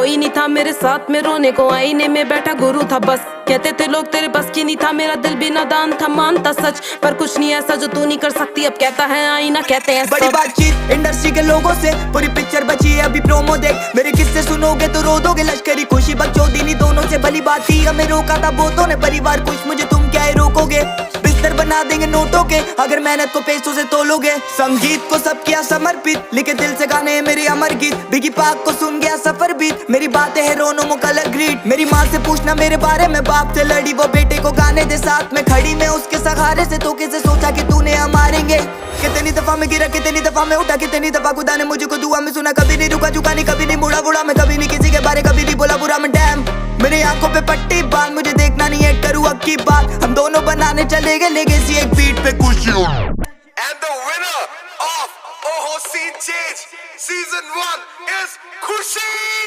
कोई नहीं था मेरे साथ में रोने को, आईने में बैठा गुरु था बस। कहते थे लोग तेरे बस की नहीं था, मेरा दिल भी नादान था, मानता सच पर कुछ नहीं ऐसा जो तू नहीं कर सकती। अब कहता है आईना, कहते हैं बड़ी बातचीत इंडस्ट्री के लोगों से, पूरी पिक्चर बची है अभी प्रोमो देख। मेरे किस्से सुनोगे तो रो दोगे, लश्करी खुशी बकचोदी दोनों से भली बात थी। हमें रोका था बहुतों ने परिवार कुछ, मुझे तुम क्या रोकोगे। बिस्तर बना देंगे नोटों के अगर मेहनत को पैसों से तोलोगे। संगीत को सब किया समर्पित, लिखे दिल से गाने मेरे अमर गीत। बिगी पाक को सुन गया सफर बीत, मेरी बातें है रोनो मो कलर ग्रीट। मेरी माँ से पूछना मेरे बारे में, बाप से लड़ी वो बेटे को गाने दे साथ में खड़ी। मैं उसके सहारे से तो कैसे सोचा कि तूने हम मारेंगे। कितनी दफा मैं गिरा, कितनी दफा मैं उठा, कितनी दफा खुदा ने मुझको दुआ में सुना। कभी नहीं रुका, झुका नहीं, कभी नहीं मुड़ा बुढ़ा मैं, कभी नहीं किसी के बारे कभी नहीं बोला बुरा मैं। डैम मेरी आंखों पे पट्टी बांध, मुझे देखना नहीं है करूँ अब की बात। हम दोनों बनाने चले गए लेगेसी एक बीट पे खुशियों। And the winner of OHC Change Season 1 is Khushi!